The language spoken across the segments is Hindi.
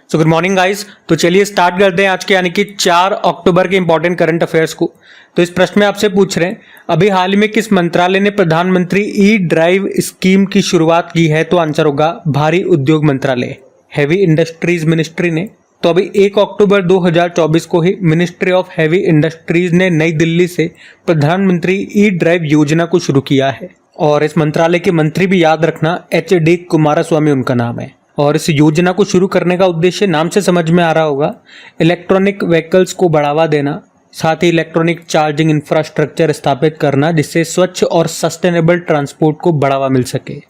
So good morning guys. तो चलिए स्टार्ट करते हैं आज के यानी कि 4 अक्टूबर के इंपॉर्टेंट करंट अफेयर्स को। तो इस प्रश्न में आपसे पूछ रहे हैं अभी हाल ही में किस मंत्रालय ने प्रधानमंत्री ई ड्राइव स्कीम की शुरुआत की है। तो आंसर होगा भारी उद्योग मंत्रालय, हैवी इंडस्ट्रीज मिनिस्ट्री ने। तो अभी 1 अक्टूबर 2024 को ही मिनिस्ट्री ऑफ हैवी इंडस्ट्रीज ने नई दिल्ली से प्रधानमंत्री ई ड्राइव योजना को शुरू किया है। और इस मंत्रालय के मंत्री भी याद रखना HD कुमारस्वामी उनका नाम है। और इस योजना को शुरू करने का उद्देश्य नाम से समझ में आ रहा होगा, इलेक्ट्रॉनिक व्हीकल्स को बढ़ावा देना, साथ ही इलेक्ट्रॉनिक चार्जिंग इंफ्रास्ट्रक्चर स्थापित करना जिससे स्वच्छ और सस्टेनेबल ट्रांसपोर्ट को बढ़ावा मिल सके।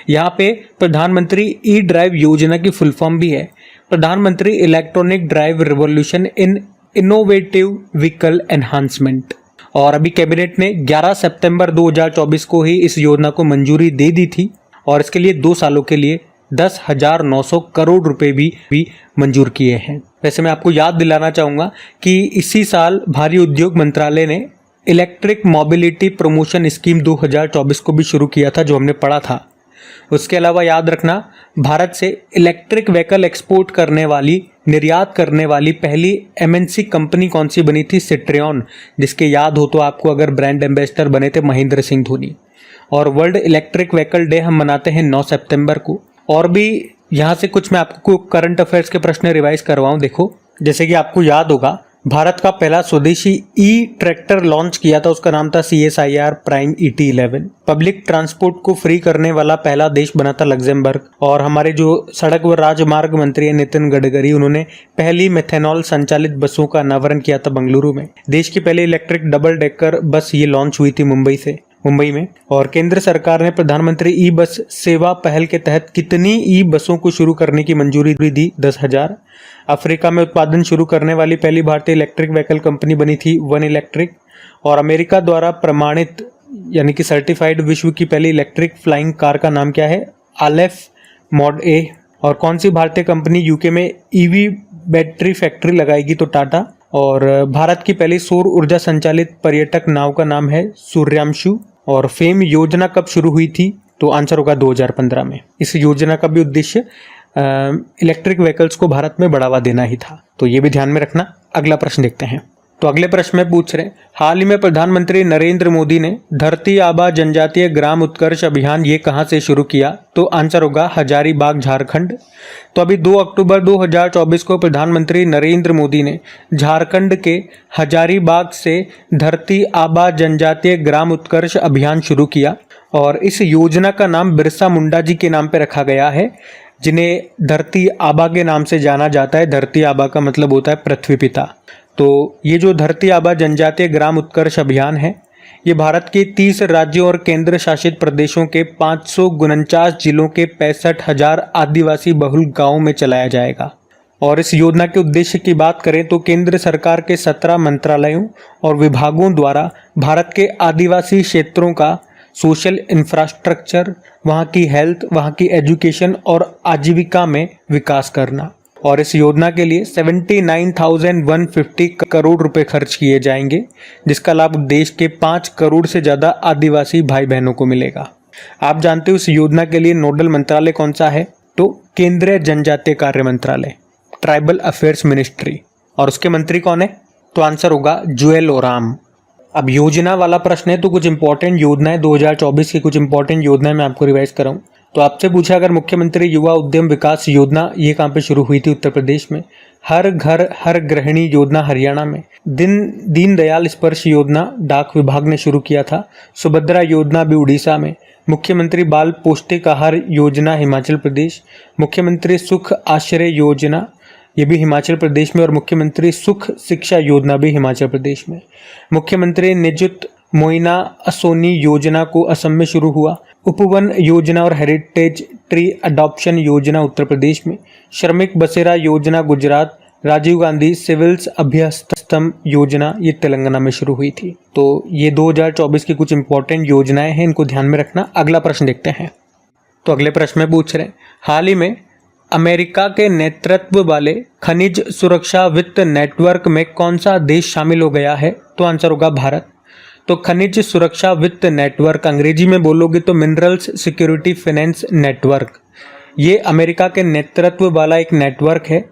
यहाँ पे प्रधानमंत्री ई ड्राइव योजना की फुल फॉर्म भी है प्रधानमंत्री electronic drive revolution in innovative vehicle enhancement. और अभी कैबिनेट ने 11 सितंबर 2024 को ही इस योजना को मंजूरी दे दी थी और इसके लिए 2 सालों के लिए 10,900 करोड़ रुपए भी मंजूर किए हैं। वैसे मैं आपको याद दिलाना चाहूँगा कि इसी साल भारी उद्योग मंत्रालय ने इलेक्ट्रिक मोबिलिटी प्रमोशन स्कीम 2024 को भी शुरू किया था, जो हमने पढ़ा था। उसके अलावा याद रखना, भारत से इलेक्ट्रिक व्हीकल एक्सपोर्ट करने वाली, निर्यात करने वाली पहली MNC कंपनी कौन सी बनी थी? सिट्रियन, जिसके याद हो तो आपको अगर ब्रांड एम्बेसडर बने थे महेंद्र सिंह धोनी। और वर्ल्ड इलेक्ट्रिक व्हीकल डे हम मनाते हैं 9 सितंबर को। और भी यहाँ से कुछ मैं आपको करंट अफेयर्स के प्रश्न रिवाइज करवाऊँ। देखो, जैसे कि आपको याद होगा, भारत का पहला स्वदेशी ई ट्रैक्टर लॉन्च किया था, उसका नाम था CSIR prime ET11। Public transport को फ्री करने वाला पहला देश बना था लग्जमबर्ग। और हमारे जो सड़क व राजमार्ग मंत्री है नितिन गडकरी, उन्होंने पहली मेथेनॉल संचालित बसों का अनावरण किया था बेंगलुरु में। देश की पहली इलेक्ट्रिक डबल डेकर बस ये लॉन्च हुई थी मुंबई में। और केंद्र सरकार ने प्रधानमंत्री ई बस सेवा पहल के तहत कितनी ई बसों को शुरू करने की मंजूरी दी? 10,000। अफ्रीका में उत्पादन शुरू करने वाली पहली भारतीय इलेक्ट्रिक व्हीकल कंपनी बनी थी वन इलेक्ट्रिक। और अमेरिका द्वारा प्रमाणित यानी कि सर्टिफाइड विश्व की पहली इलेक्ट्रिक फ्लाइंग कार का नाम क्या है? आलेफ मॉड ए। और कौन सी भारतीय कंपनी UK में EV बैटरी फैक्ट्री लगाएगी? तो टाटा। और भारत की पहली सौर ऊर्जा संचालित पर्यटक नाव का नाम है सूर्यांशु। और फेम योजना कब शुरू हुई थी? तो आंसर होगा 2015 में। इस योजना का भी उद्देश्य इलेक्ट्रिक व्हीकल्स को भारत में बढ़ावा देना ही था। तो ये भी ध्यान में रखना। अगला प्रश्न देखते हैं। तो अगले प्रश्न में पूछ रहे हैं, हाल ही में प्रधानमंत्री नरेंद्र मोदी ने धरती आबा जनजातीय ग्राम उत्कर्ष अभियान ये कहाँ से शुरू किया? तो आंसर होगा हजारीबाग, झारखंड। तो अभी 2 अक्टूबर 2024 को प्रधानमंत्री नरेंद्र मोदी ने झारखंड के हजारीबाग से धरती आबा जनजातीय ग्राम उत्कर्ष अभियान शुरू किया। और इस योजना का नाम बिरसा मुंडा जी के नाम पर रखा गया है, जिन्हें धरती आबा के नाम से जाना जाता है। धरती आबा का मतलब होता है पृथ्वी पिता। तो ये जो धरती आबा जनजातीय ग्राम उत्कर्ष अभियान है, ये भारत के 30 राज्यों और केंद्र शासित प्रदेशों के 549 जिलों के 65,000 आदिवासी बहुल गांवों में चलाया जाएगा। और इस योजना के उद्देश्य की बात करें तो केंद्र सरकार के 17 मंत्रालयों और विभागों द्वारा भारत के आदिवासी क्षेत्रों का सोशल इंफ्रास्ट्रक्चर, वहाँ की हेल्थ, वहाँ की एजुकेशन और आजीविका में विकास करना। और इस योजना के लिए 79,150 करोड़ रुपए खर्च किए जाएंगे, जिसका लाभ देश के 5 करोड़ से ज़्यादा आदिवासी भाई बहनों को मिलेगा। आप जानते हो इस योजना के लिए नोडल मंत्रालय कौन सा है? तो केंद्रीय जनजातीय कार्य मंत्रालय, ट्राइबल अफेयर्स मिनिस्ट्री। और उसके मंत्री कौन है? तो आंसर होगा जुएल ओराम। अब योजना वाला प्रश्न है, तो कुछ इंपॉर्टेंट योजनाएं 2024 की कुछ इंपॉर्टेंट योजनाएं मैं आपको रिवाइज कराऊं। तो आपसे पूछा अगर मुख्यमंत्री युवा उद्यम विकास योजना ये कहाँ पे शुरू हुई थी? उत्तर प्रदेश में। हर घर हर गृहिणी योजना हरियाणा में। दीनदयाल स्पर्श योजना डाक विभाग ने शुरू किया था। सुभद्रा योजना भी उड़ीसा में। मुख्यमंत्री बाल पौष्टिक आहार योजना हिमाचल प्रदेश। मुख्यमंत्री सुख आश्रय योजना ये भी हिमाचल प्रदेश में। और मुख्यमंत्री सुख शिक्षा योजना भी हिमाचल प्रदेश में। मुख्यमंत्री निजुत मोइना असोनी योजना को असम में शुरू हुआ। उपवन योजना और हेरिटेज ट्री अडॉप्शन योजना उत्तर प्रदेश में। श्रमिक बसेरा योजना गुजरात। राजीव गांधी सिविल्स अभ्यस्तम योजना ये तेलंगाना में शुरू हुई थी। तो ये 2024 की कुछ इंपॉर्टेंट योजनाएं हैं, इनको ध्यान में रखना। अगला प्रश्न देखते हैं। तो अगले प्रश्न में पूछ रहे हैं, हाल ही में अमेरिका के नेतृत्व वाले खनिज सुरक्षा वित्त नेटवर्क में कौन सा देश शामिल हो गया है? तो आंसर होगा भारत। तो खनिज सुरक्षा वित्त नेटवर्क, अंग्रेजी में बोलोगे तो मिनरल्स सिक्योरिटी फाइनेंस नेटवर्क, ये अमेरिका के नेतृत्व वाला एक नेटवर्क है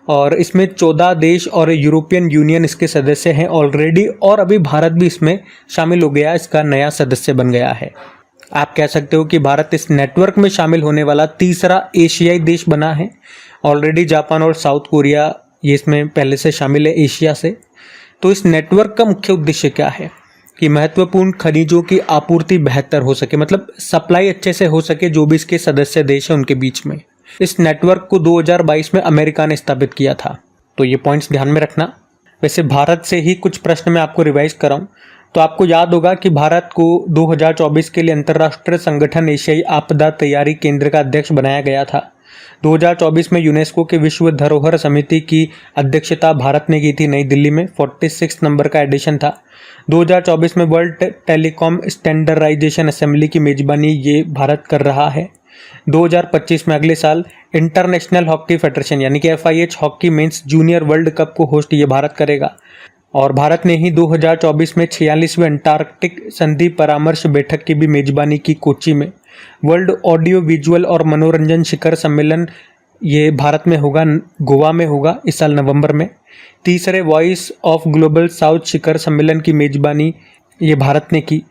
और इसमें 14 देश और यूरोपियन यूनियन इसके सदस्य हैं ऑलरेडी, और अभी भारत भी इसमें शामिल हो गया, इसका नया सदस्य बन गया है। आप कह सकते हो कि भारत इस नेटवर्क में शामिल होने वाला तीसरा एशियाई देश बना है। ऑलरेडी जापान और साउथ कोरिया ये इसमें पहले से शामिल है एशिया से। तो इस नेटवर्क का मुख्य उद्देश्य क्या है कि महत्वपूर्ण खनिजों की आपूर्ति बेहतर हो सके, मतलब सप्लाई अच्छे से हो सके जो भी इसके सदस्य देश हैं उनके बीच में। इस नेटवर्क को 2022 में अमेरिका ने स्थापित किया था, तो ये पॉइंट्स ध्यान में रखना। वैसे भारत से ही कुछ प्रश्न मैं आपको रिवाइज कराऊं तो आपको याद होगा कि भारत को 2024 के लिए अंतर्राष्ट्रीय संगठन एशियाई आपदा तैयारी केंद्र का अध्यक्ष बनाया गया था। 2024 में यूनेस्को के विश्व धरोहर समिति की अध्यक्षता भारत ने की थी नई दिल्ली में, 46 नंबर का एडिशन था। 2024 में वर्ल्ड टेलीकॉम स्टैंडर्डाइजेशन असेंबली की मेजबानी ये भारत कर रहा है। 2025 में अगले साल इंटरनेशनल हॉकी फेडरेशन यानी कि FIH hockey mains junior world cup को होस्ट ये भारत करेगा। और भारत ने ही 2024 में 46वें अंटार्कटिक संधि परामर्श बैठक की भी मेजबानी की कोच्चि में। वर्ल्ड ऑडियो विजुअल और मनोरंजन शिखर सम्मेलन ये भारत में होगा, गोवा में होगा इस साल नवंबर में। तीसरे वॉइस ऑफ ग्लोबल साउथ शिखर सम्मेलन की मेजबानी ये भारत ने की।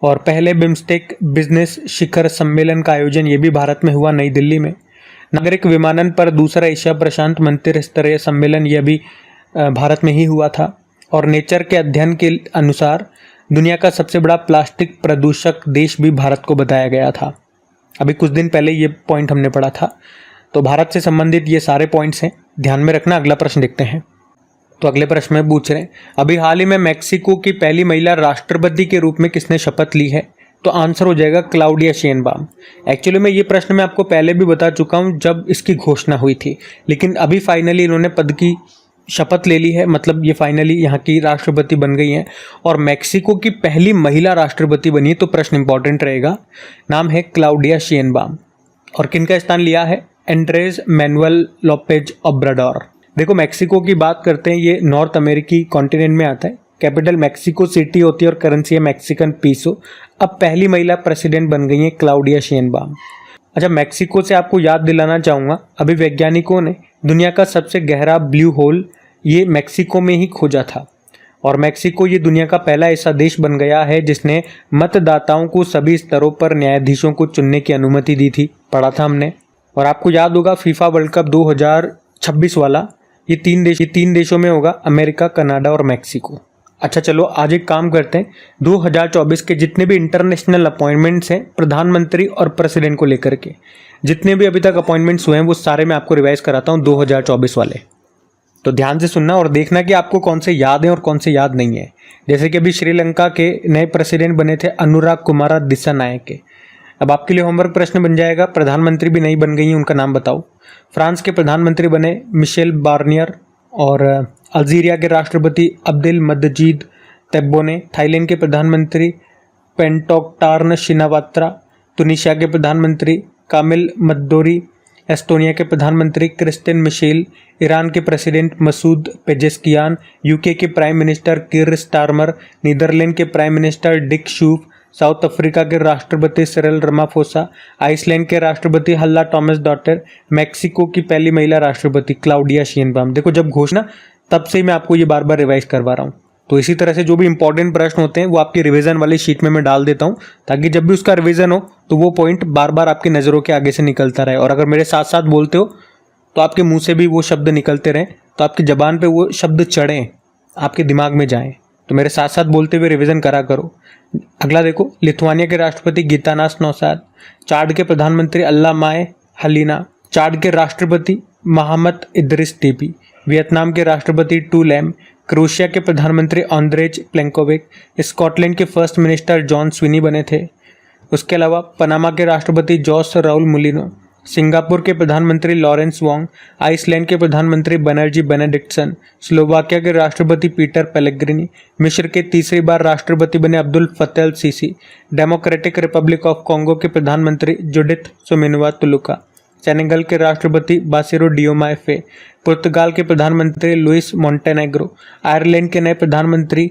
और पहले बिम्स्टेक बिजनेस शिखर सम्मेलन का आयोजन ये भी भारत में हुआ नई दिल्ली में। नागरिक विमानन पर दूसरा एशिया प्रशांत मंत्री स्तरीय सम्मेलन यह भी भारत में ही हुआ था। और नेचर के अध्ययन के अनुसार दुनिया का सबसे बड़ा प्लास्टिक प्रदूषक देश भी भारत को बताया गया था। अभी कुछ दिन पहले ये पॉइंट हमने पढ़ा था। तो भारत से संबंधित ये सारे पॉइंट्स हैं, ध्यान में रखना। अगला प्रश्न देखते हैं। तो अगले प्रश्न में पूछ रहे हैं, अभी हाल ही में मैक्सिको की पहली महिला राष्ट्रपति के रूप में किसने शपथ ली है? तो आंसर हो जाएगा क्लाउडिया शेनबाम। एक्चुअली में ये प्रश्न मैं आपको पहले भी बता चुका हूँ जब इसकी घोषणा हुई थी, लेकिन अभी फाइनली इन्होंने पद की शपथ ले ली है, मतलब ये फाइनली यहाँ की राष्ट्रपति बन गई हैं और मैक्सिको की पहली महिला राष्ट्रपति बनी है। तो प्रश्न इंपॉर्टेंट रहेगा, नाम है क्लाउडिया शेनबाम। और किनका स्थान लिया है? Andres Manuel Lopez Obrador. देखो मैक्सिको की बात करते हैं, ये नॉर्थ अमेरिकी कॉन्टिनेंट में आता है। कैपिटल मैक्सिको सिटी होती है और करेंसी है मैक्सिकन पीसो। अब पहली महिला प्रेसिडेंट बन गई है क्लाउडिया शेनबाम। अच्छा, मैक्सिको से आपको याद दिलाना चाहूँगा, अभी वैज्ञानिकों ने दुनिया का सबसे गहरा ब्लू होल ये मैक्सिको में ही खोजा था। और मैक्सिको ये दुनिया का पहला ऐसा देश बन गया है जिसने मतदाताओं को सभी स्तरों पर न्यायाधीशों को चुनने की अनुमति दी थी, पढ़ा था हमने। और आपको याद होगा फीफा वर्ल्ड कप 2026 वाला ये तीन देशों में होगा, अमेरिका, कनाडा और मैक्सिको। अच्छा चलो आज एक काम करते हैं, 2024 के जितने भी इंटरनेशनल अपॉइंटमेंट्स हैं प्रधानमंत्री और प्रेसिडेंट को लेकर के, जितने भी अभी तक अपॉइंटमेंट्स हुए हैं वो सारे मैं आपको रिवाइज कराता हूँ 2024 वाले। तो ध्यान से सुनना और देखना कि आपको कौन से याद हैं और कौन से याद नहीं है। जैसे कि अभी श्रीलंका के नए प्रेसिडेंट बने थे अनुराग कुमारा दिसानायके। अब आपके लिए होमवर्क प्रश्न बन जाएगा, प्रधानमंत्री भी नई बन गई हैं, उनका नाम बताओ। फ्रांस के प्रधानमंत्री बने मिशेल बार्नियर। और अल्जीरिया के राष्ट्रपति अब्देल मजीद तेब्बोने। थाईलैंड के प्रधानमंत्री पेंटोक्टार्न शिनावात्रा। तुनिशिया के प्रधानमंत्री कामिल मद्दोरी। एस्टोनिया के प्रधानमंत्री क्रिस्टिन मिशेल। ईरान के प्रेसिडेंट मसूद पेजेस्कियान। यूके के prime minister Keir Starmer. Netherland के prime minister Dick Schoof. South Africa के राष्ट्रपति सिरिल रामाफोसा। आइसलैंड के राष्ट्रपति हल्ला टॉमस डॉटर। मैक्सिको की पहली महिला राष्ट्रपति क्लाउडिया शेनबाम। देखो जब घोषणा तब से मैं आपको ये बार बार रिवाइज करवा रहा हूँ। तो इसी तरह से जो भी इंपॉर्टेंट प्रश्न होते हैं वो आपकी रिवीजन वाली शीट में मैं डाल देता हूँ, ताकि जब भी उसका रिवीजन हो तो वो पॉइंट बार बार आपकी नज़रों के आगे से निकलता रहे। और अगर मेरे साथ साथ बोलते हो तो आपके मुंह से भी वो शब्द निकलते रहें, तो आपकी ज़बान पे वो शब्द चढ़ें, आपके दिमाग में जाएं। तो मेरे साथ साथ बोलते हुए रिवीजन करा करो। अगला देखो, लिथुआनिया के राष्ट्रपति गीतानास नौसाद। चाड के प्रधानमंत्री अल्लामाए हलीना। चाड के राष्ट्रपति मोहम्मद इद्रिस डेबी। वियतनाम के राष्ट्रपति टू लैम। क्रोएशिया के प्रधानमंत्री आंद्रेज प्लेंकोविक। स्कॉटलैंड के फर्स्ट मिनिस्टर जॉन स्विनी बने थे। उसके अलावा पनामा के राष्ट्रपति जॉस राउल मुलिनो। सिंगापुर के प्रधानमंत्री लॉरेंस वोंग। आइसलैंड के प्रधानमंत्री बनर्जी बेनेडिक्टसन। स्लोवाकिया के राष्ट्रपति पीटर पेलेग्रिनी। मिस्र के तीसरी बार राष्ट्रपति बने Abdel Fattah Sisi. Democratic republic of Congo के प्रधानमंत्री जुडिथ सुमिनवा तुलुका। सेनेगल के राष्ट्रपति बासिरो डियोमाए फे। पुर्तगाल के प्रधानमंत्री लुइस मोंटेनेग्रो। आयरलैंड के नए प्रधानमंत्री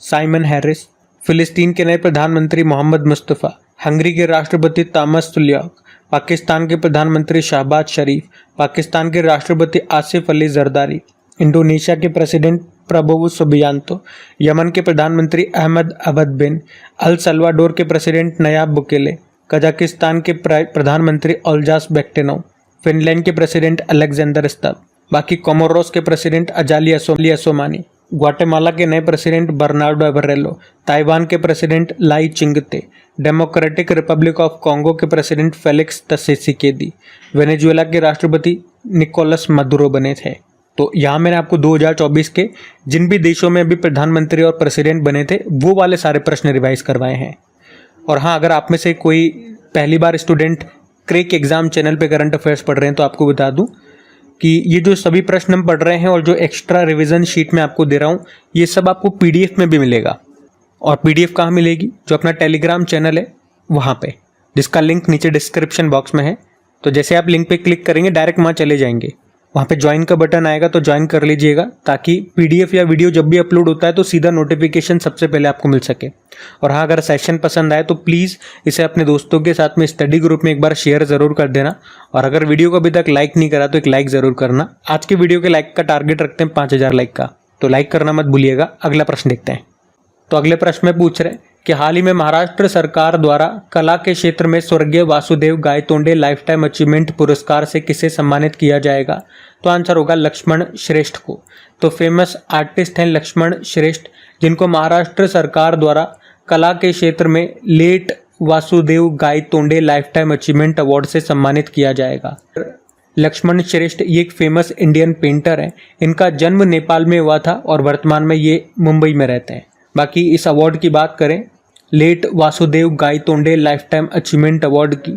साइमन हैरिस। फिलिस्तीन के नए प्रधानमंत्री मोहम्मद मुस्तफ़ा। हंगरी के राष्ट्रपति तामस तुलियाक। पाकिस्तान के प्रधानमंत्री शहबाज शरीफ, पाकिस्तान के राष्ट्रपति आसिफ अली जरदारी, इंडोनेशिया के प्रेसिडेंट प्रबोवो सुबियांतो, यमन के प्रधानमंत्री अहमद अबद बिन, अल सल्वाडोर के प्रेसिडेंट नयाब बुकेले, कजाकिस्तान के प्रधानमंत्री ओल्जास बेक्टेनोव, फिनलैंड के प्रेसिडेंट अलेक्जेंडर स्तब, बाकी कोमोरोस के प्रेसिडेंट अजाली असोमानी, ग्वाटेमाला के नए प्रेसिडेंट बर्नार्डो एबरेलो, ताइवान के president lie Chingte, democratic republic of Congo के प्रेसिडेंट फेलिक्स त्शिसेकेदी, वेनेजुएला के राष्ट्रपति निकोलस मदुरो बने थे। तो यहाँ मैंने आपको 2024 के जिन भी देशों में अभी प्रधानमंत्री और प्रेसिडेंट बने थे वो वाले सारे प्रश्न रिवाइज करवाए हैं। और हाँ, अगर आप में से कोई पहली बार स्टूडेंट क्रेक एग्जाम चैनल पे करंट अफेयर्स पढ़ रहे हैं तो आपको बता दूं कि ये जो सभी प्रश्न हम पढ़ रहे हैं और जो एक्स्ट्रा रिवीजन शीट में आपको दे रहा हूँ ये सब आपको पीडीएफ में भी मिलेगा। और पीडीएफ कहाँ मिलेगी? जो अपना टेलीग्राम चैनल है वहाँ पे, जिसका लिंक नीचे डिस्क्रिप्शन बॉक्स में है। तो जैसे आप लिंक पे क्लिक करेंगे डायरेक्ट वहाँ चले जाएंगे, वहाँ पे ज्वाइन का बटन आएगा तो ज्वाइन कर लीजिएगा, ताकि पीडीएफ या वीडियो जब भी अपलोड होता है तो सीधा नोटिफिकेशन सबसे पहले आपको मिल सके। और हाँ, अगर सेशन पसंद आए तो प्लीज़ इसे अपने दोस्तों के साथ में स्टडी ग्रुप में एक बार शेयर ज़रूर कर देना। और अगर वीडियो को अभी तक लाइक नहीं करा तो एक लाइक ज़रूर करना। आज के वीडियो के लाइक का टारगेट रखते हैं 5000 लाइक का, तो लाइक करना मत भूलिएगा। अगला प्रश्न देखते हैं। तो अगले प्रश्न में पूछ रहे हैं कि हाल ही में महाराष्ट्र सरकार द्वारा कला के क्षेत्र में स्वर्गीय Vasudev Gaitonde life time achievement पुरस्कार से किसे सम्मानित किया जाएगा? तो आंसर होगा लक्ष्मण श्रेष्ठ को। तो फेमस आर्टिस्ट हैं लक्ष्मण श्रेष्ठ, जिनको महाराष्ट्र सरकार द्वारा कला के क्षेत्र में late Vasudeo Gaitonde life time achievement award से सम्मानित किया जाएगा। लक्ष्मण श्रेष्ठ ये एक फेमस इंडियन पेंटर हैं। इनका जन्म नेपाल में हुआ था और वर्तमान में ये मुंबई में रहते हैं। बाकी इस अवार्ड की बात करें, late Vasudeo Gaitonde life time achievement award की,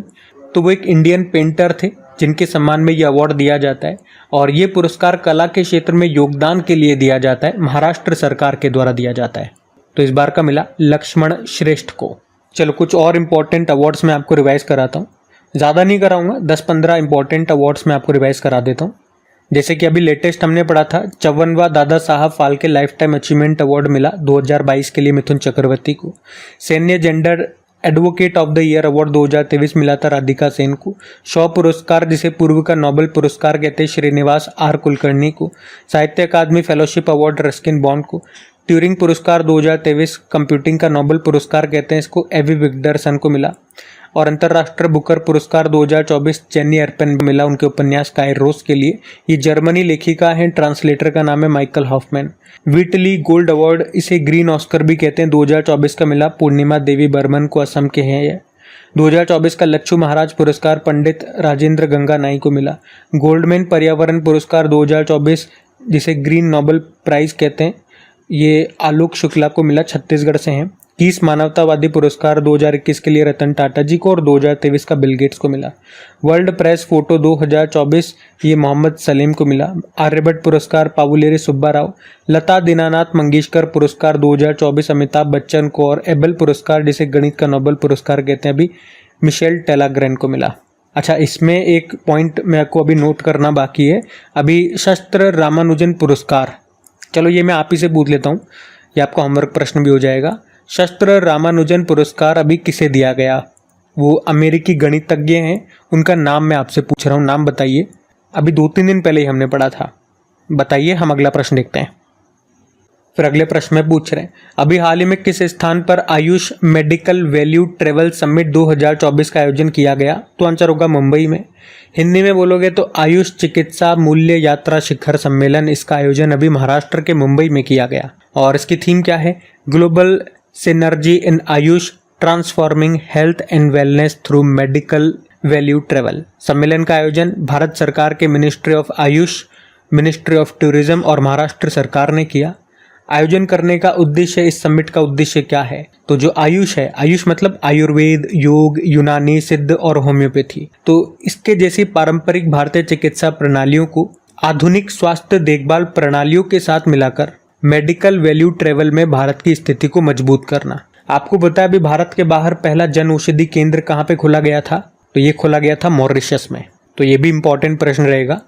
तो वो एक इंडियन पेंटर थे जिनके सम्मान में ये अवार्ड दिया जाता है। और ये पुरस्कार कला के क्षेत्र में योगदान के लिए दिया जाता है, महाराष्ट्र सरकार के द्वारा दिया जाता है। तो इस बार का मिला लक्ष्मण श्रेष्ठ को। चलो कुछ और इम्पोर्टेंट अवार्ड्स मैं आपको रिवाइज कराता हूँ, ज़्यादा नहीं कराऊंगा, 10-15 इंपॉर्टेंट अवार्ड्स मैं आपको रिवाइज करा देता हूँ। जैसे कि अभी लेटेस्ट हमने पढ़ा था 54वां Dada Saheb Phalke life time achievement award मिला 2022 के लिए मिथुन चक्रवर्ती को। सैन्य gender advocate of the year award 2023 मिला था राधिका सेन को। शॉ पुरस्कार, जिसे पूर्व का नोबेल पुरस्कार कहते हैं, श्रीनिवास आर कुलकर्णी को। साहित्य अकादमी फेलोशिप अवार्ड रस्किन बॉन्ड को। ट्यूरिंग पुरस्कार 2023 कंप्यूटिंग का नोबेल पुरस्कार कहते हैं इसको, एवी विक्टरसन को मिला। और अंतर्राष्ट्रीय बुकर पुरस्कार 2024 जेनी अर्पेन को मिला उनके उपन्यास कायरोस के लिए। ये जर्मनी लेखिका हैं, ट्रांसलेटर का नाम है Michael Hoffmann. Whitley gold award, इसे ग्रीन ऑस्कर भी कहते हैं, 2024 का मिला पूर्णिमा देवी बर्मन को, असम के हैं ये। 2024 का लच्छू महाराज पुरस्कार पंडित राजेंद्र गंगा नाई को मिला। गोल्डमैन पर्यावरण पुरस्कार 2024, जिसे ग्रीन नोबेल प्राइज कहते हैं, ये आलोक शुक्ला को मिला, छत्तीसगढ़ से हैं। 30 मानवतावादी पुरस्कार 2021 के लिए रतन टाटा जी को और 2023 का बिल गेट्स को मिला। वर्ल्ड प्रेस फोटो 2024 ये मोहम्मद सलीम को मिला। आर्यभट्ट पुरस्कार पावुलेरी सुब्बा राव। लता दीनानाथ मंगेशकर पुरस्कार 2024 अमिताभ बच्चन को। और एबेल पुरस्कार, जिसे गणित का नोबेल पुरस्कार कहते हैं, अभी मिशेल टेलाग्रेन को मिला। अच्छा, इसमें एक पॉइंट मेरे को अभी नोट करना बाकी है, अभी शस्त्र रामानुजन पुरस्कार, चलो ये मैं आप ही से पूछ लेता हूँ, ये आपका होमवर्क प्रश्न भी हो जाएगा। शस्त्र रामानुजन पुरस्कार अभी किसे दिया गया? वो अमेरिकी गणितज्ञ हैं, उनका नाम मैं आपसे पूछ रहा हूँ, नाम बताइए। अभी 2-3 दिन पहले ही हमने पढ़ा था, बताइए। हम अगला प्रश्न देखते हैं। फिर अगले प्रश्न में पूछ रहे हैं, अभी हाल ही में किस स्थान पर Ayush medical value travel summit 2024 का आयोजन किया गया? तो आंसर होगा मुंबई में। हिंदी में बोलोगे तो आयुष चिकित्सा मूल्य यात्रा शिखर सम्मेलन, इसका आयोजन अभी महाराष्ट्र के मुंबई में किया गया। और इसकी थीम क्या है? Global synergy in Ayush transforming health and wellness through medical value travel. सम्मेलन का आयोजन भारत सरकार के ministry of Ayush, ministry of tourism और महाराष्ट्र सरकार ने किया। आयोजन करने का उद्देश्य, इस समिट का उद्देश्य क्या है? तो जो आयुष है, आयुष मतलब आयुर्वेद, योग, यूनानी, सिद्ध और होम्योपैथी, तो इसके जैसी पारंपरिक भारतीय चिकित्सा प्रणालियों को आधुनिक स्वास्थ्य देखभाल प्रणालियों के साथ मिलाकर मेडिकल वैल्यू ट्रेवल में भारत की स्थिति को मजबूत करना। आपको पता है अभी भारत के बाहर पहला जन औषधि केंद्र कहाँ पे खोला गया था? तो ये खोला गया था मॉरिशस में। तो ये भी इंपॉर्टेंट प्रश्न रहेगा।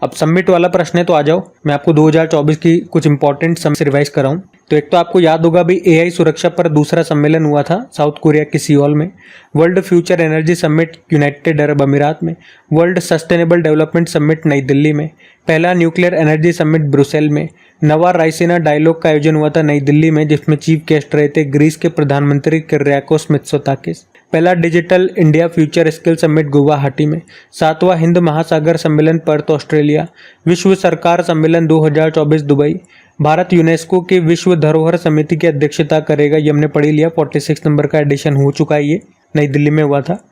अब सबमिट वाला प्रश्न है तो आ जाओ, मैं आपको 2024 की कुछ इंपॉर्टेंट समिट रिवाइज कराऊं। तो एक तो आपको याद होगा भी एआई सुरक्षा पर दूसरा सम्मेलन हुआ था साउथ कोरिया के सियोल में, world future energy summit United Arab अमीरात में, वर्ल्ड सस्टेनेबल डेवलपमेंट समिट नई दिल्ली में, पहला न्यूक्लियर एनर्जी समिट ब्रुसेल में, नवा रायसीना डायलॉग का आयोजन हुआ था नई दिल्ली में जिसमें चीफ गेस्ट रहे थे ग्रीस के प्रधानमंत्री किर्याकोस मित्सोताकिस, पहला digital India future skill summit Guwahati में, 7वां हिंद महासागर सम्मेलन पर्थ ऑस्ट्रेलिया, विश्व सरकार सम्मेलन 2024 दुबई, भारत यूनेस्को के विश्व धरोहर समिति की अध्यक्षता करेगा, ये हमने पढ़ी लिया, 46 नंबर का एडिशन हो चुका है, ये नई दिल्ली में हुआ था।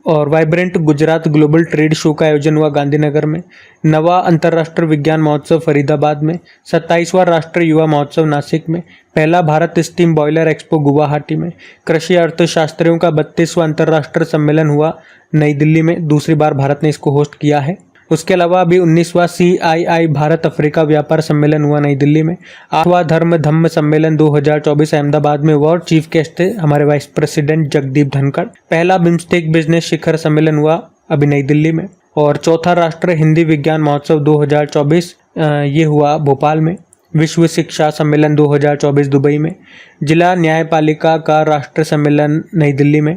और vibrant Gujarat global trade show का आयोजन हुआ गांधीनगर में, नवा अंतर्राष्ट्रीय विज्ञान महोत्सव फरीदाबाद में, 27वां राष्ट्रीय युवा महोत्सव नासिक में, पहला Bharat steam boiler expo Guwahati में, कृषि अर्थशास्त्रियों का 32वां अंतर्राष्ट्रीय सम्मेलन हुआ नई दिल्ली में, दूसरी बार भारत ने इसको होस्ट किया है। उसके अलावा अभी 19वां CII भारत अफ्रीका व्यापार सम्मेलन हुआ नई दिल्ली में, 8वां धर्म धम्म सम्मेलन 2024 अहमदाबाद में हुआ और चीफ गेस्ट थे हमारे वाइस प्रेसिडेंट जगदीप धनखड़, पहला बिम्स्टेक बिजनेस शिखर सम्मेलन हुआ अभी नई दिल्ली में, और चौथा राष्ट्रीय हिंदी विज्ञान महोत्सव 2024 ये हुआ भोपाल में, विश्व शिक्षा सम्मेलन 2024 दुबई में, जिला न्यायपालिका का राष्ट्रीय सम्मेलन नई दिल्ली में,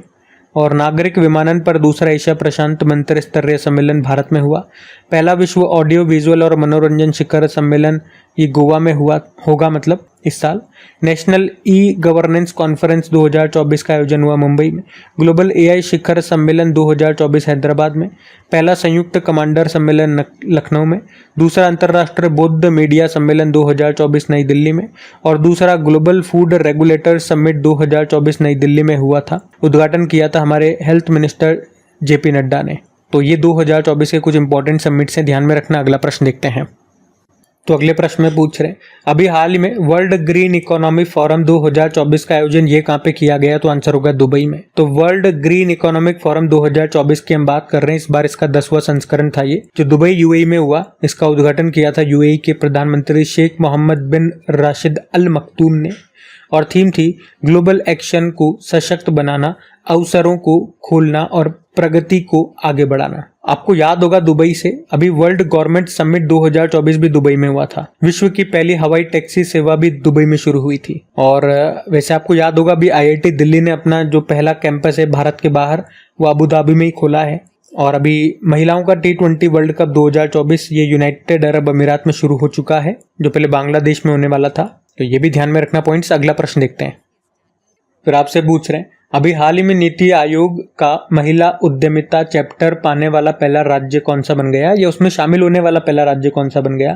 और नागरिक विमानन पर दूसरा एशिया प्रशांत मंत्री स्तरीय सम्मेलन भारत में हुआ, पहला विश्व ऑडियो विजुअल और मनोरंजन शिखर सम्मेलन ये गोवा में होगा मतलब इस साल, नेशनल ई गवर्नेंस कॉन्फ्रेंस 2024 का आयोजन हुआ मुंबई में, ग्लोबल AI शिखर सम्मेलन 2024 हैदराबाद में, पहला संयुक्त कमांडर सम्मेलन लखनऊ में, दूसरा अंतर्राष्ट्रीय बौद्ध मीडिया सम्मेलन 2024 नई दिल्ली में, और दूसरा ग्लोबल फूड रेगुलेटर समिट 2024 नई दिल्ली में हुआ था। उद्घाटन किया था हमारे हेल्थ मिनिस्टर JP नड्डा ने। तो ये 2024 के कुछ इंपॉर्टेंट समिट्स हैं, ध्यान में रखना। अगला प्रश्न देखते हैं। तो अगले प्रश्न में पूछ रहे हैं अभी हाल ही में वर्ल्ड ग्रीन इकोनॉमी फोरम 2024 का आयोजन ये कहाँ पे किया गया, तो आंसर होगा दुबई में। तो वर्ल्ड ग्रीन इकोनॉमिक फोरम 2024 की हम बात कर रहे हैं, इस बार इसका 10वां संस्करण था ये, जो दुबई UAE में हुआ। इसका उद्घाटन किया था UAE के प्रधानमंत्री शेख मोहम्मद बिन राशिद अल मक्तूम ने, और थीम थी ग्लोबल एक्शन को सशक्त बनाना, अवसरों को खोलना और प्रगति को आगे बढ़ाना। आपको याद होगा दुबई से अभी वर्ल्ड गवर्नमेंट समिट 2024 भी दुबई में हुआ था। विश्व की पहली हवाई टैक्सी सेवा भी दुबई में शुरू हुई थी। और वैसे आपको याद होगा अभी IIT दिल्ली ने अपना जो पहला कैंपस है भारत के बाहर वो अबू धाबी में ही खोला है। और अभी महिलाओं का T20 वर्ल्ड कप 2024 ये यूनाइटेड अरब अमीरात में शुरू हो चुका है, जो पहले बांग्लादेश में होने वाला था। तो ये भी ध्यान में रखना पॉइंट्स। अगला प्रश्न देखते हैं। फिर आपसे पूछ रहे हैं अभी हाल ही में नीति आयोग का महिला उद्यमिता चैप्टर पाने वाला पहला राज्य कौन सा बन गया, या उसमें शामिल होने वाला पहला राज्य कौन सा बन गया,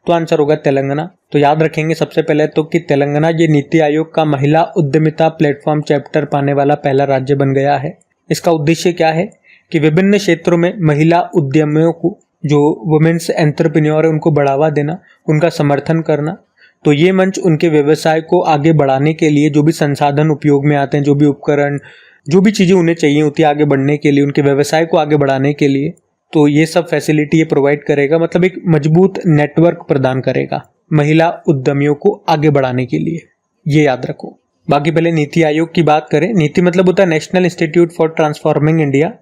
तो आंसर होगा तेलंगाना। तो याद रखेंगे सबसे पहले तो कि तेलंगाना ये नीति आयोग का महिला उद्यमिता प्लेटफॉर्म चैप्टर पाने वाला पहला राज्य बन गया है। इसका उद्देश्य क्या है कि विभिन्न क्षेत्रों में महिला उद्यमियों को, जो वुमेन्स एंटरप्रेन्योर है, उनको बढ़ावा देना, उनका समर्थन करना। तो ये मंच उनके व्यवसाय को आगे बढ़ाने के लिए जो भी संसाधन उपयोग में आते हैं, जो भी उपकरण, जो भी चीज़ें उन्हें चाहिए होती है आगे बढ़ने के लिए, उनके व्यवसाय को आगे बढ़ाने के लिए, तो ये सब फैसिलिटी ये प्रोवाइड करेगा। मतलब एक मजबूत नेटवर्क प्रदान करेगा महिला उद्यमियों को आगे बढ़ाने के लिए, ये याद रखो। बाकी पहले नीति आयोग की बात करें। नीति मतलब होता है national institute for transforming India.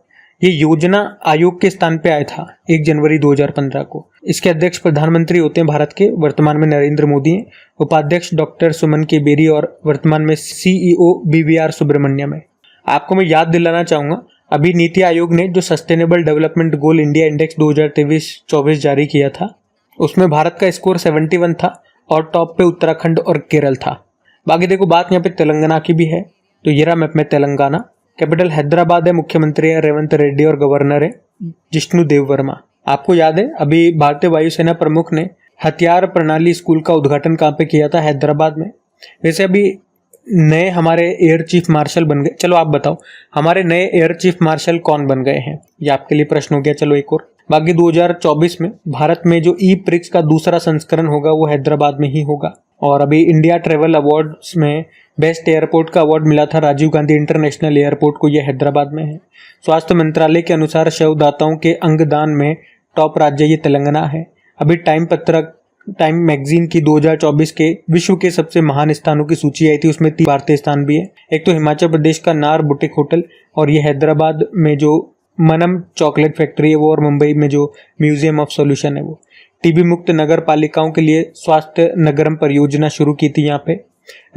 ये योजना आयोग के स्थान पे आया था 1 जनवरी 2015 को। इसके अध्यक्ष प्रधानमंत्री होते हैं भारत के, वर्तमान में नरेंद्र मोदी हैं। उपाध्यक्ष डॉक्टर सुमन के बेरी और वर्तमान में CEO BVR सुब्रमण्यम है। आपको मैं याद दिलाना चाहूँगा, अभी नीति आयोग ने जो sustainable development goal India index 2023-24 जारी किया था, उसमें भारत का स्कोर 71 था और टॉप पे उत्तराखंड और केरल था। बाकी देखो बात यहाँ पे तेलंगाना की भी है, तो ये रहा मैप में तेलंगाना। कैपिटल हैदराबाद है, मुख्यमंत्री है रेवंत रेड्डी और गवर्नर है जिष्णु देव वर्मा। आपको याद है अभी भारतीय वायुसेना प्रमुख ने हथियार प्रणाली स्कूल का उद्घाटन कहाँ पे किया था, हैदराबाद में। वैसे अभी नए हमारे एयर चीफ मार्शल बन गए। चलो आप बताओ हमारे नए एयर चीफ मार्शल कौन बन गए हैं, ये आपके लिए प्रश्न हो गया। चलो एक और। बाकी 2024 में भारत में जो ई-प्रिक्स का दूसरा संस्करण होगा वो हैदराबाद में ही होगा। और अभी इंडिया ट्रेवल अवार्ड्स में बेस्ट एयरपोर्ट का अवार्ड मिला था राजीव गांधी इंटरनेशनल एयरपोर्ट को, यह हैदराबाद में है। स्वास्थ्य मंत्रालय के अनुसार शवदाताओं के अंगदान में टॉप राज्य ये तेलंगाना है। अभी टाइम मैगजीन की 2024 के विश्व के सबसे महान स्थानों की सूची आई थी, उसमें 3 भारतीय स्थान भी है। एक तो हिमाचल प्रदेश का नार बुटीक होटल, और ये हैदराबाद में जो मनम चॉकलेट फैक्ट्री है वो, और मुंबई में जो म्यूजियम ऑफ सॉल्यूशन है वो। टीबी मुक्त नगर पालिकाओं के लिए स्वास्थ्य नगरम परियोजना शुरू की थी यहाँ पे।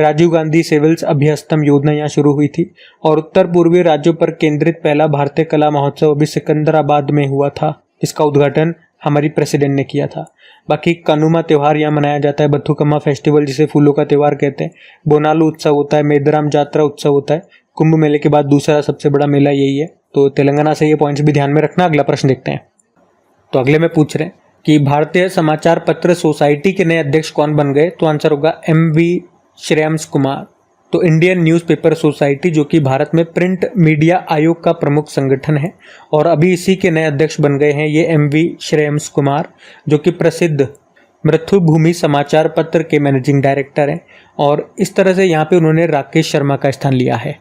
राजीव गांधी सिविल्स अभ्यस्तम योजना यहाँ शुरू हुई थी और उत्तर पूर्वी राज्यों पर केंद्रित पहला भारतीय कला महोत्सव अभी सिकंदराबाद में हुआ था। इसका उद्घाटन हमारी प्रेसिडेंट ने किया था। बाकी कनुमा त्यौहार यहाँ मनाया जाता है, बथुकम्मा फेस्टिवल जिसे फूलों का त्यौहार कहते हैं, बोनालू उत्सव होता है, मेदराम जात्रा उत्सव होता है। कुंभ मेले के बाद दूसरा सबसे बड़ा मेला यही है। तो तेलंगाना से ये पॉइंट्स भी ध्यान में रखना। अगला प्रश्न देखते हैं। तो अगले में पूछ रहे हैं कि भारतीय समाचार पत्र सोसाइटी के नए अध्यक्ष कौन बन गए? तो आंसर होगा MV श्रेयांश कुमार। तो इंडियन न्यूज़पेपर सोसाइटी जो कि भारत में प्रिंट मीडिया आयोग का प्रमुख संगठन है और अभी इसी के नए अध्यक्ष बन गए हैं ये MV श्रेयांश कुमार, जो कि प्रसिद्ध मृत्युभूमि समाचार पत्र के मैनेजिंग डायरेक्टर हैं और इस तरह से यहाँ पे उन्होंने राकेश शर्मा का स्थान लिया है।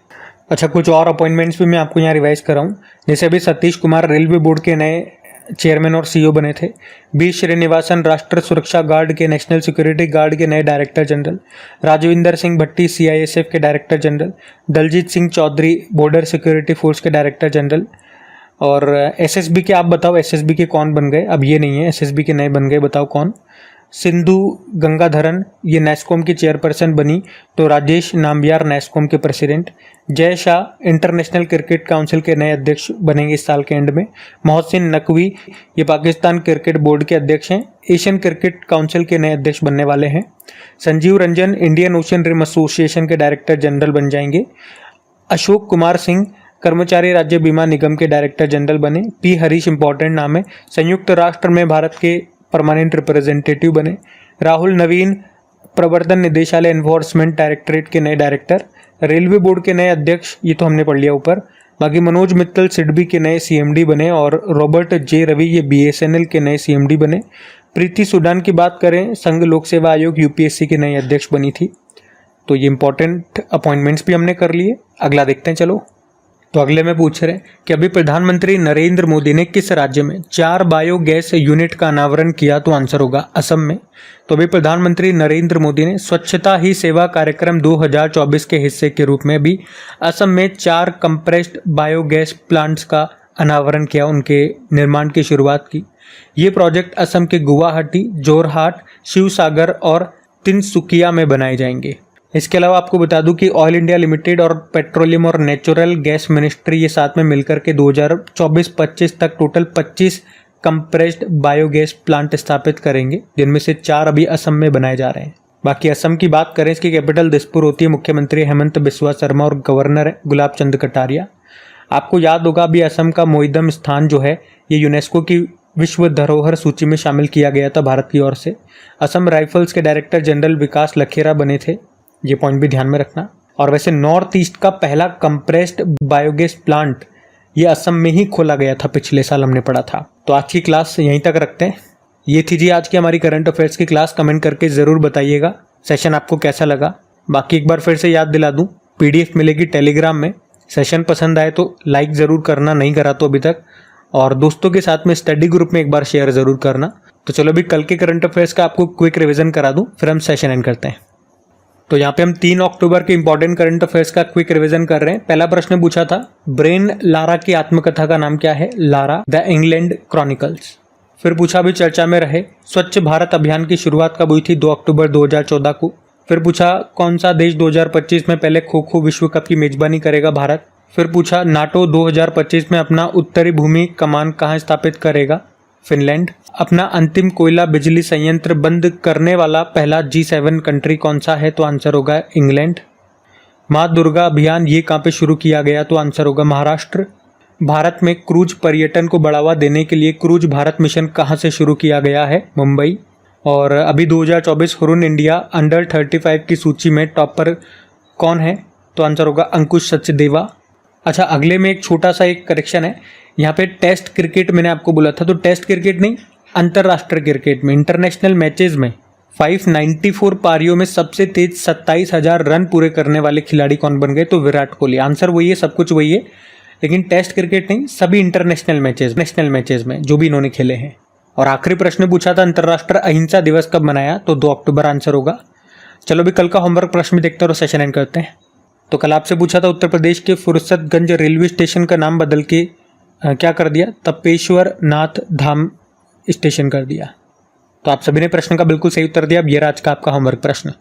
अच्छा, कुछ और अपॉइंटमेंट्स भी मैं आपको यहाँ रिवाइज कराऊँ। जैसे अभी सतीश कुमार रेलवे बोर्ड के नए चेयरमैन और CEO बने थे। बी श्रीनिवासन राष्ट्र सुरक्षा गार्ड के, नेशनल सिक्योरिटी गार्ड के नए director general. Rajwinder Singh Bhatti CISF के director general. Daljit Singh Chaudhary border security force के डायरेक्टर जनरल। और SSB के आप बताओ, SSB के कौन बन गए? अब ये नहीं है, SSB के नए बन गए, बताओ कौन? सिंधु गंगाधरन ये नेस्कॉम की चेयरपर्सन बनी, तो राजेश नाम्बियार नेस्कॉम के president. Jay Shah international cricket council के नए अध्यक्ष बनेंगे इस साल के एंड में। मोहसिन नकवी ये पाकिस्तान क्रिकेट बोर्ड के अध्यक्ष हैं, एशियन क्रिकेट काउंसिल के नए अध्यक्ष बनने वाले हैं। Sanjeev Ranjan Indian Ocean Rim Association के डायरेक्टर जनरल बन जाएंगे। अशोक कुमार सिंह कर्मचारी राज्य बीमा निगम के डायरेक्टर जनरल बने। P हरीश इंपॉर्टेंट नाम है, संयुक्त राष्ट्र में भारत के परमानेंट रिप्रेजेंटेटिव बने। राहुल नवीन प्रवर्तन निदेशालय एनफोर्समेंट डायरेक्टरेट के नए डायरेक्टर। रेलवे बोर्ड के नए अध्यक्ष ये तो हमने पढ़ लिया ऊपर। बाकी मनोज मित्तल सिडबी के नए CMD बने और रॉबर्ट J रवि ये BSNL के नए CMD बने। प्रीति सुडान की बात करें, संघ लोक सेवा आयोग UPSC के नए अध्यक्ष बनी थी। तो ये इंपॉर्टेंट अपॉइंटमेंट्स भी हमने कर लिए। अगला देखते हैं चलो। तो अगले में पूछ रहे हैं कि अभी प्रधानमंत्री नरेंद्र मोदी ने किस राज्य में 4 बायोगैस यूनिट का अनावरण किया? तो आंसर होगा असम में। तो अभी प्रधानमंत्री नरेंद्र मोदी ने स्वच्छता ही सेवा कार्यक्रम 2024 के हिस्से के रूप में भी असम में 4 कंप्रेस्ड बायोगैस प्लांट्स का अनावरण किया, उनके निर्माण की शुरुआत की। ये प्रोजेक्ट असम के गुवाहाटी, जोरहाट, शिवसागर और तिनसुकिया में बनाए जाएंगे। इसके अलावा आपको बता दूं कि ऑयल इंडिया लिमिटेड और पेट्रोलियम और नेचुरल गैस मिनिस्ट्री ये साथ में मिलकर के 2024-25 तक टोटल 25 कंप्रेस्ड बायोगैस प्लांट स्थापित करेंगे, जिनमें से 4 अभी असम में बनाए जा रहे हैं। बाकी असम की बात करें, इसकी कैपिटल दिसपुर होती है। मुख्यमंत्री हेमंत बिस्वा शर्मा और गवर्नर है गुलाब चंद कटारिया। आपको याद होगा अभी असम का मोइदम स्थान जो है ये यूनेस्को की विश्व धरोहर सूची में शामिल किया गया था भारत की ओर से। असम राइफल्स के डायरेक्टर जनरल विकास लखेरा बने थे, ये पॉइंट भी ध्यान में रखना। और वैसे नॉर्थ ईस्ट का पहला कंप्रेस्ड बायोगैस प्लांट ये असम में ही खोला गया था, पिछले साल हमने पढ़ा था। तो आज की क्लास यहीं तक रखते हैं। ये थी जी आज की हमारी करंट अफेयर्स की क्लास। कमेंट करके ज़रूर बताइएगा सेशन आपको कैसा लगा। बाकी एक बार फिर से याद दिला दूँ, PDF मिलेगी टेलीग्राम में। सेशन पसंद आए तो लाइक ज़रूर करना, नहीं करा तो अभी तक, और दोस्तों के साथ में स्टडी ग्रुप में एक बार शेयर ज़रूर करना। तो चलो अभी कल के करंट अफेयर्स का आपको क्विक रिविजन करा दूँ, फिर हम सेशन एंड करते हैं। तो यहाँ पे हम 3 अक्टूबर के इंपॉर्टेंट करंट अफेयर्स का क्विक रिवीजन कर रहे हैं। पहला प्रश्न पूछा था, ब्रेन लारा की आत्मकथा का नाम क्या है? Lara the England chronicles. फिर पूछा भी चर्चा में रहे, स्वच्छ भारत अभियान की शुरुआत कब हुई थी? 2 अक्टूबर 2014 को। फिर पूछा कौन सा देश 2025 में पहले खो खो विश्व कप की मेजबानी करेगा? भारत। फिर पूछा नाटो 2025 में अपना उत्तरी भूमि कमान कहाँ स्थापित करेगा? फिनलैंड। अपना अंतिम कोयला बिजली संयंत्र बंद करने वाला पहला G7 कंट्री कौन सा है? तो आंसर होगा इंग्लैंड। माँ दुर्गा अभियान ये कहाँ पे शुरू किया गया? तो आंसर होगा महाराष्ट्र। भारत में क्रूज पर्यटन को बढ़ावा देने के लिए क्रूज भारत मिशन कहाँ से शुरू किया गया है? मुंबई। और अभी 2024 हुरुन इंडिया अंडर 35 की सूची में टॉप पर कौन है? तो आंसर होगा अंकुश सचदेवा। अच्छा, अगले में एक छोटा सा एक करेक्शन है, यहाँ पे टेस्ट क्रिकेट मैंने आपको बोला था, तो टेस्ट क्रिकेट नहीं, अंतर्राष्ट्रीय क्रिकेट में इंटरनेशनल मैचेस में 594 पारियों में सबसे तेज 27,000 रन पूरे करने वाले खिलाड़ी कौन बन गए? तो विराट कोहली। आंसर वही है, सब कुछ वही है, लेकिन टेस्ट क्रिकेट नहीं, सभी इंटरनेशनल मैचेस में जो भी इन्होंने खेले हैं। और आखिरी प्रश्न पूछा था अंतर्राष्ट्रीय अहिंसा दिवस कब मनाया? तो 2 अक्टूबर आंसर होगा। चलो अभी कल का होमवर्क प्रश्न भी देखते हैं और सेशन एंड करते हैं। तो कल आपसे पूछा था उत्तर प्रदेश के फुर्सतगंज रेलवे स्टेशन का नाम बदल के क्या कर दिया? तपेश्वर नाथ धाम स्टेशन कर दिया। तो आप सभी ने प्रश्न का बिल्कुल सही उत्तर दिया। अब ये रहा आज का आपका होमवर्क प्रश्न।